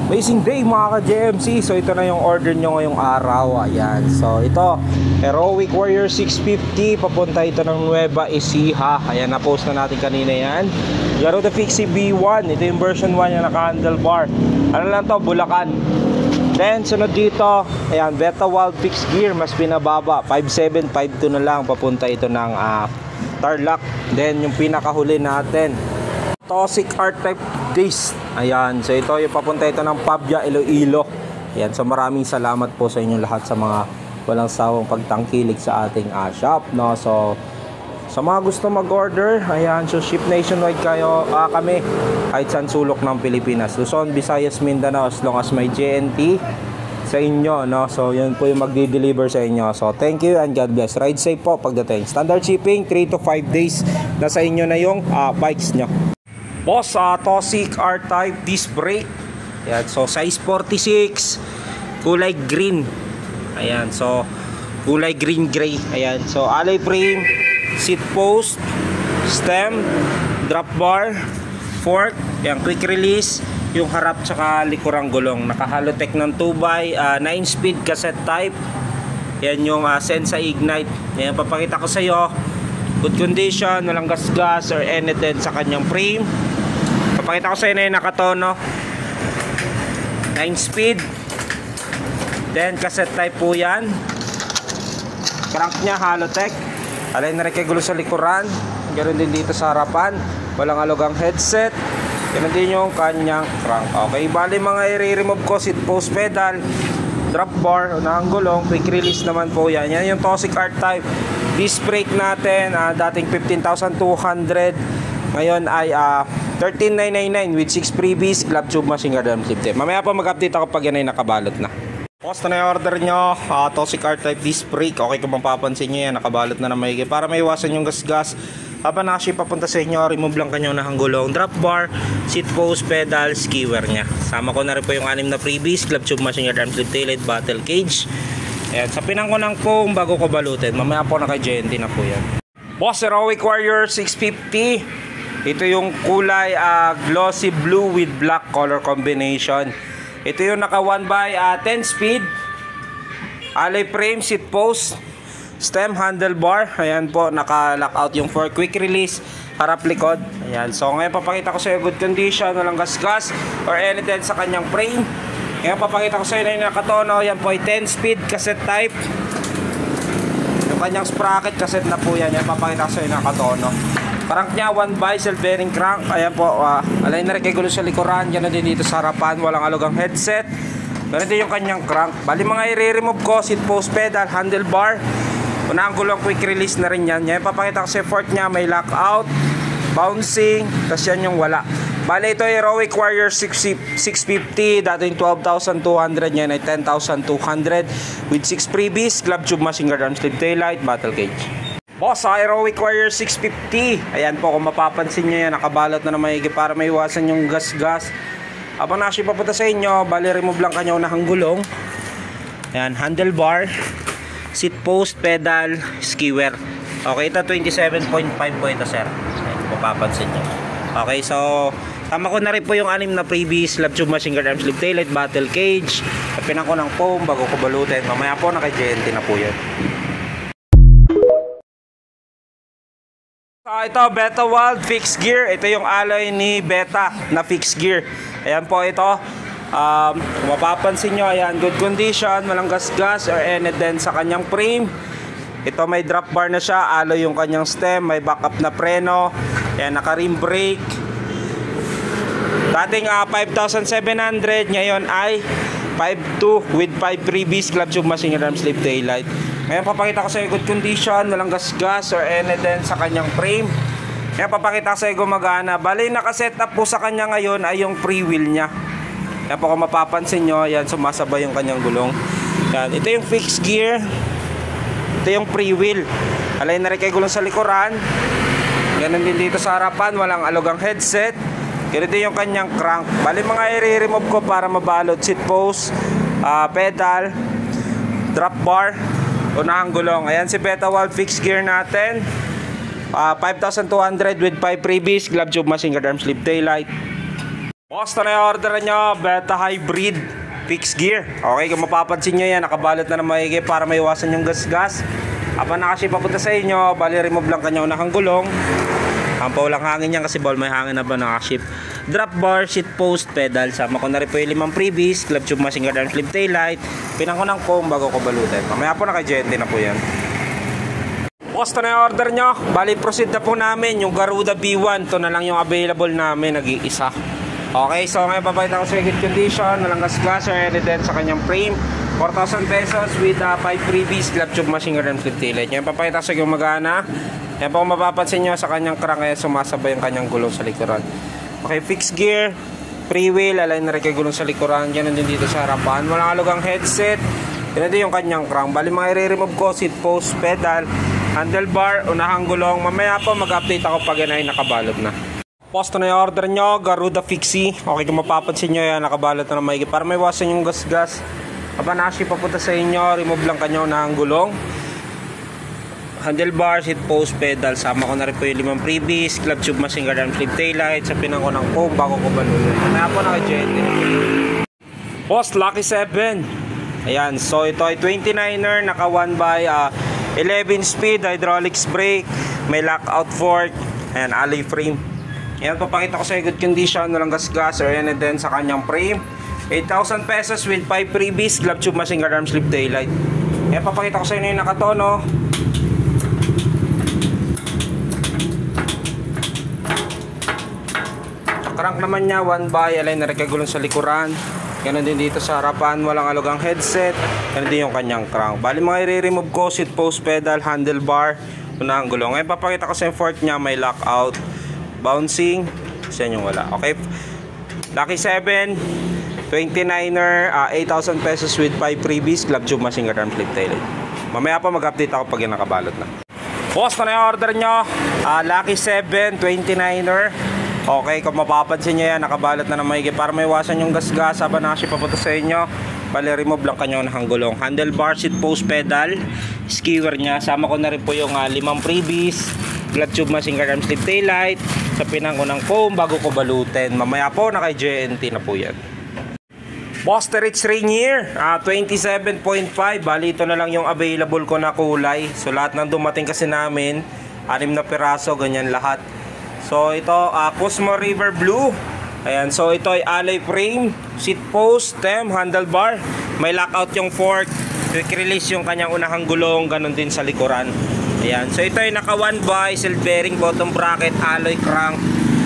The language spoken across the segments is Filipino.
Amazing day mga ka-JMC. So ito na yung order nyo ngayong araw. Ayan. So ito, Heroic Warrior 650. Papunta ito ng Nueva Ecija. Ayan, na-post na natin kanina yan. Garuda Fixie B1. Ito yung version 1 yung naka-handlebar. Ano lang to? Bulacan. Then sunod dito, ayan, Beta Wild Fixed Gear. Mas pinababa, 5.7, 5.2 na lang. Papunta ito ng Tarlac. Then yung pinakahuli natin, Toxic R-Type Disc. Ayan, so ito yung papunta ito ng Pabya, Iloilo. Ayan, so maraming salamat po sa inyo lahat sa mga walang sawang pagtangkilik sa ating shop, no? So sa mga gusto mag-order, ayan, so ship nationwide kayo, kami kahit saan sulok ng Pilipinas, Luzon, Visayas, Mindanao, as long as may JNT sa inyo, no? So yun po yung magdi-deliver sa inyo. So thank you and God bless. Ride safe po pagdating. Standard shipping 3 to 5 days na sa inyo na yung bikes nyo. Boss, Toxic R-Type Disc Brake. Ayan, so size 46, kulay green. Ayan, so kulay green gray. Ayan, so alloy frame, seat post, stem, drop bar, fork, ayan, quick release, yung harap tsaka likurang gulong. Naka-Halotech ng 2x 9 speed cassette type. Ayan yung Sensa Ignite. Ayan, papakita ko sa iyo. Good condition, walang gas-gas or anything sa kanyang frame. Papakita ko sa inyo na yung nakatono, 9 speed, then cassette type po yan. Crank nya Halotech, alay na rin kay gulo sa likuran, ganoon din dito sa harapan, walang alogang headset, ganoon din yung kanyang crank. Okay, bali mga i-remove ko, seat post pedal, drop bar, unahang gulong, quick release naman po yan. Yan yung Toxic R-Type disc brake natin, dating 15,200, ngayon ay 13,999 with 6 freebies, glove tube, machine guard, arm clip tape. Mamaya po mag-update ako pag yan ay nakabalot na. Post na yung order nyo, Toxic R-Type disc brake. Okay, kung mapapansin nyo yan, nakabalot na na maigi para may iwasan yung gas-gas. Habang nakaship papunta sa inyo, remove lang kanyo na hanggulong, drop bar, seat post, pedal, skewer nya. Sama ko na rin po yung 6 na freebies, glove tube, machine guard, arm clip, taillight, battle cage. Ayan, sa pinang ko ng foam bago ko balutin. Mamaya po naka-JNT na po yan. Boss, Heroic Warrior 650. Ito yung kulay glossy blue with black color combination. Ito yung naka 1x10 speed, alloy frame, seat post, stem, handlebar. Ayan po, naka-lock out yung for quick release, harap likod. Ayan, so ngayon papakita ko sa iyo good condition, walang gas-gas or anything sa kanyang frame. Ngayon papakita ko sa iyo na yung nakatono. Yan po ay 10 speed cassette type. Yung kanyang sprocket cassette na po yan. Yan papakita ko sa iyo na nakatono. Crank nya 1x self bearing crank. Ayan po, alay na rin kay gulo sa likuran. Yan na din dito sa harapan, walang alogang headset. Ganito yung kanyang crank. Bali mga i-remove ko, seat post pedal, handlebar, unang gulong, quick release na rin yan. Yan papakita ko sa fork nya, may lockout, bouncing, tapos yan yung wala. Bali ito ay Heroic Warrior 650, dating 12,200, yan ay 10,200 with 6 freebies, glove tube, machine guard, arm sleeve, taillight, battle cage. Boss, Heroic Warrior 650. Ayan po, kung mapapansin nyo yan, nakabalot na maigi para may iwasan yung gas-gas. Habang nakaship papunta sa inyo, bali remove lang kanyo na hanggulong. Ayan, handlebar, seat post, pedal, skewer. Okay, ito 27.5 po ito, sir. Ayan, kung mapapansin nyo. Okay, so tama ko na rin po yung 6 na freebies, glove tube, machine guard, arm sleeve, taillight, battle cage. Kapinan ko ng foam bago ko balutin. Mamaya po naka-JNT na po yun. Ito, Beta Wild Fixed Gear. Ito yung alloy ni Beta na fixed gear. Ayan po ito. Kung mapapansin nyo, ayan, good condition, walang gas-gas or any dent sa kanyang frame. Ito may drop bar na siya, alloy yung kanyang stem, may backup na preno. Ayan, naka-rim brake. Dating 5,700, ngayon ay 5,200 with 5 freebies, glove tube, machine guard, arm sleeve, taillight. Ngayon papakita ko sa iyo good condition, walang gas-gas or anything sa kanyang frame. Ngayon papakita ko sa iyo gumagana. Bali naka-setup po sa kanya ngayon ay yung free wheel niya. Yan po kung mapapansin nyo, yan sumasabay yung kanyang gulong. Yan, ito yung fixed gear. Ito yung free wheel. Alay na rin kay gulong sa likuran. Ganun din dito sa harapan, walang alogang headset. Ganito yung kanyang crank. Bali mga i-remove ko para mabalot, seat post, pedal, drop bar, unahang gulong. Ayan si Beta Wild Fixed Gear natin. 5,200 with 5 freebies, glove tube, machine guard, arm sleeve, taillight. Boss, ito na yung order nyo, Beta Hybrid fixed gear. Okay, kung mapapansin nyo yan, nakabalot na ng maigi para maiwasan yung gas-gas. Habang nakaship papunta sa inyo, bali remove lang kanya unang gulong. Hampaw lang hangin yan kasi bawal may hangin na ba nakaship. Drop bar, seat post, pedal. Sama ko na rin po yung 5 previous, club tube, machine guard, and flip taillight. Pinang ko ng comb bago ko balutin. Mamaya po naka-GNT na po yan. Boss, ito na yung order nyo. Bali proceed na po namin yung Garuda B1. Ito na lang yung available namin, nag-iisa. Okay, so ngayon papakita ko sa good condition, walang gas-gas or anything sa kanyang frame. 4,000 pesos with 5 freebies, club tube, machine guard, and flip taillight. Ngayon papakita ko sa yung magana. Yan po kung mapapansin nyo sa kanyang crank, kaya sumasabay yung kanyang gulong sa likuran. Okay, fixed gear, free wheel, align na rin kay gulong sa likuran. Yan din dito sa harapan. Walang halogang headset. Yan din yung kanyang crank. Bali mga i-remove ko, seat post, pedal, handlebar, unahang gulong. Mamaya po mag-update ako pag yan ay nakabalot na. Posto na yung order nyo, Garuda Fixie. Okay, kung mapapansin nyo yan, nakabalot na ng maigi para may iwasan yung gas-gas. Habang nakaship papunta sa inyo, remove lang kanya unahang gulong. Handlebar, seat post, pedal. Sama ko na rin po yung 5 previous, club tube, machine guard, and flip taillight. Sa pinang ko ng comb bago ko balutin. Kaya po naka-GNT. Post, Lucky 7. Ayan, so ito ay 29er, naka 1x11 speed, hydraulics brake, may lockout fork, and alloy frame. Ayan, papakita ko sa good condition, walang gas-gas or yan din sa kanyang frame. 8,000 pesos with 5 freebies, club tube, machine guard, arm slip taillight. Ayan, papakita ko sa inyo yung nakatono. Crank naman niya, 1x, align na rin kay gulong sa likuran. Ganon din dito sa harapan, walang halogang headset. Ganon din yung kanyang crank. Bali mga i-remove ko, seat post, pedal, handlebar, unahang gulong. Ngayon papakita ko sa yung fork niya, may lockout, bouncing, sa inyo wala. Okay, Lucky 7, 29er, 8,000 pesos with 5 freebies, club tube, machine guard, arm flip taillight. Mamaya pa mag-update ako pag yung nakabalot na. Post na yung order nyo, Lucky 7, 29er. Okay, kung mapapansin nyo yan, nakabalot na ng maigi para may iwasan yung gas-gas habang nakaship papunta sa inyo. Bali remove lang kanya unahang gulong. Handlebar, seat post, pedal, skewer nya. Sama ko na rin po yung 5 freebies, club tube, machine guard, arm slip taillight. Sa pinang ko ng comb bago ko balutin. Mamaya po naka-GNT na po yan. Boss, Rich Rainier, 27.5. Bali ito na lang yung available ko na kulay. So lahat ng dumating kasi namin 6 na piraso, ganyan lahat. So ito, Cosmo River Blue. Ayan, so ito ay alloy frame, seat post, stem, handlebar. May lockout yung fork, quick release yung kanyang unahang gulong, ganun din sa likuran. Ayan, so ito ay naka 1x, self bearing, bottom bracket, alloy crank.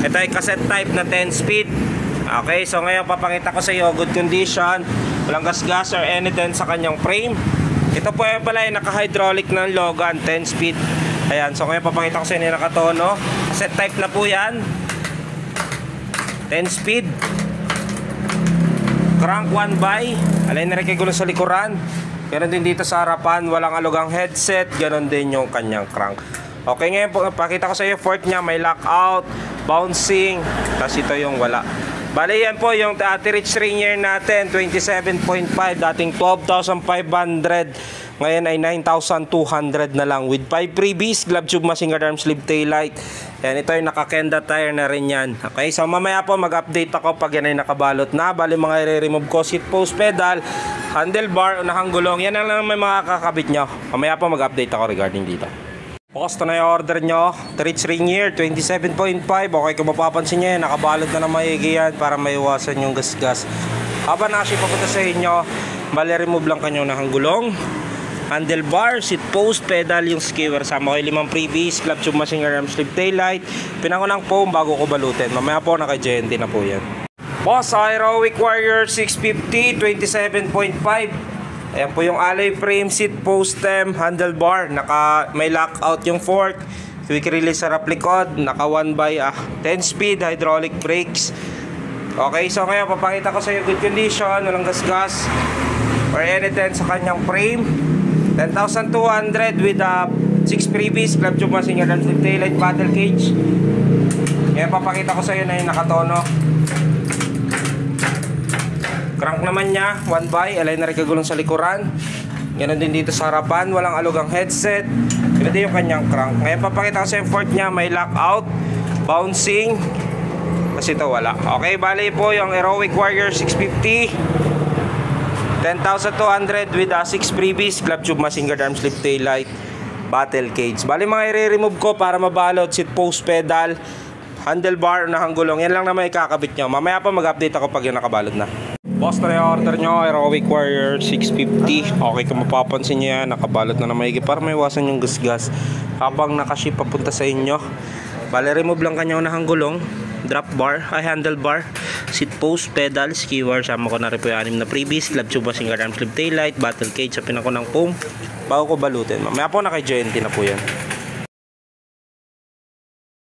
Ito ay cassette type na 10 speed. Okay, so ngayon papakita ko sa iyo, good condition, walang gas-gas or anything sa kanyang frame. Ito po ay pala ay naka-hydraulic ng Logan, 10 speed. Ayan, so ngayon papakita ko sa inyo nakatono. Cassette type na po yan, 10 speed. Crank 1x, alay na rin kay gulong sa likuran. Ganon din dito sa harapan, walang alugang headset. Ganon din yung kanyang crank. Okay, ngayon po, pakita ko sa iyo fork niya, may lockout, bouncing, tapos ito yung wala. Bali yan po yung Rich Rainier natin, 27.5, dating 12,500, ngayon ay 9,200 na lang with 5 freebies, club tube, machine guard, arm slip taillight. Yan, ito yung naka-Kenda tire na rin yan. Okay, so mamaya po mag-update ako pag yan ay nakabalot na. Bali mga i-remove ko, seat post, pedal, handlebar, unahang gulong. Yan lang may mga kakabit nyo. Mamaya po mag-update ako regarding dito. Posto na yung order nyo, Rich Rainier, 27.5. Okay, kung mapapansin nyo yan, nakabalot na ng maigi yan para maiwasan yung gas-gas. Habang nakaship papunta sa inyo, bali remove lang kanyo ng gulong, handlebar, seat post, pedal, yung skewer. Sama ko yung 5 freebies, club tube, machine guard, arm slip taillight. Pinang ko ng foam bago ko balutin. Mamaya po naka-GNT na po yan. Boss, Heroic Warrior 650, 27.5. Ayan po yung alloy frame, seat post, stem, handlebar. May lockout yung fork, quick release sa likod, naka 1x 10 speed, hydraulic brakes. Okay, so ngayon papakita ko sa iyo good condition, walang gas-gas or anything sa kanyang frame. 10,200 with 6 freebies, club tube, machine guard, slip taillight, paddle cage. Ngayon papakita ko sa iyo na yung nakatono. Crank naman niya, 1x, alay na rin kagulong sa likuran. Ganon din dito sa harapan, walang alugang headset. Ganon din yung kanyang crank. Ngayon papakita ko sa yung fork niya, may lockout, bouncing. Kasi ito wala. Okay, bali po yung Heroic Warrior 650. 10,200 with 6 freebies, club tube, machine guard, arm slip, taillight, battle cage. Bali mga i-remove ko para mabalot, seat post, pedal, handlebar na hanggulong. Yan lang naman ikakabit nyo. Mamaya pa mag-update ako pag yung nakabalot na. Boss, na order nyo, Heroic Warrior 650. Okay, kung mapapansin nyo yan, nakabalot na maigi para may iwasan yung gasgas habang nakaship papunta sa inyo. Bali, remove lang kanya na hanggulong, drop bar, handlebar, seat post, pedal, skiwer. Sama ko na rin po yung 6 na freebies, club tube, machine guard, arm slip, taillight, battle cage sa pinako ng foam bago ko balutin. Mamaya po na kay JNT na po yan.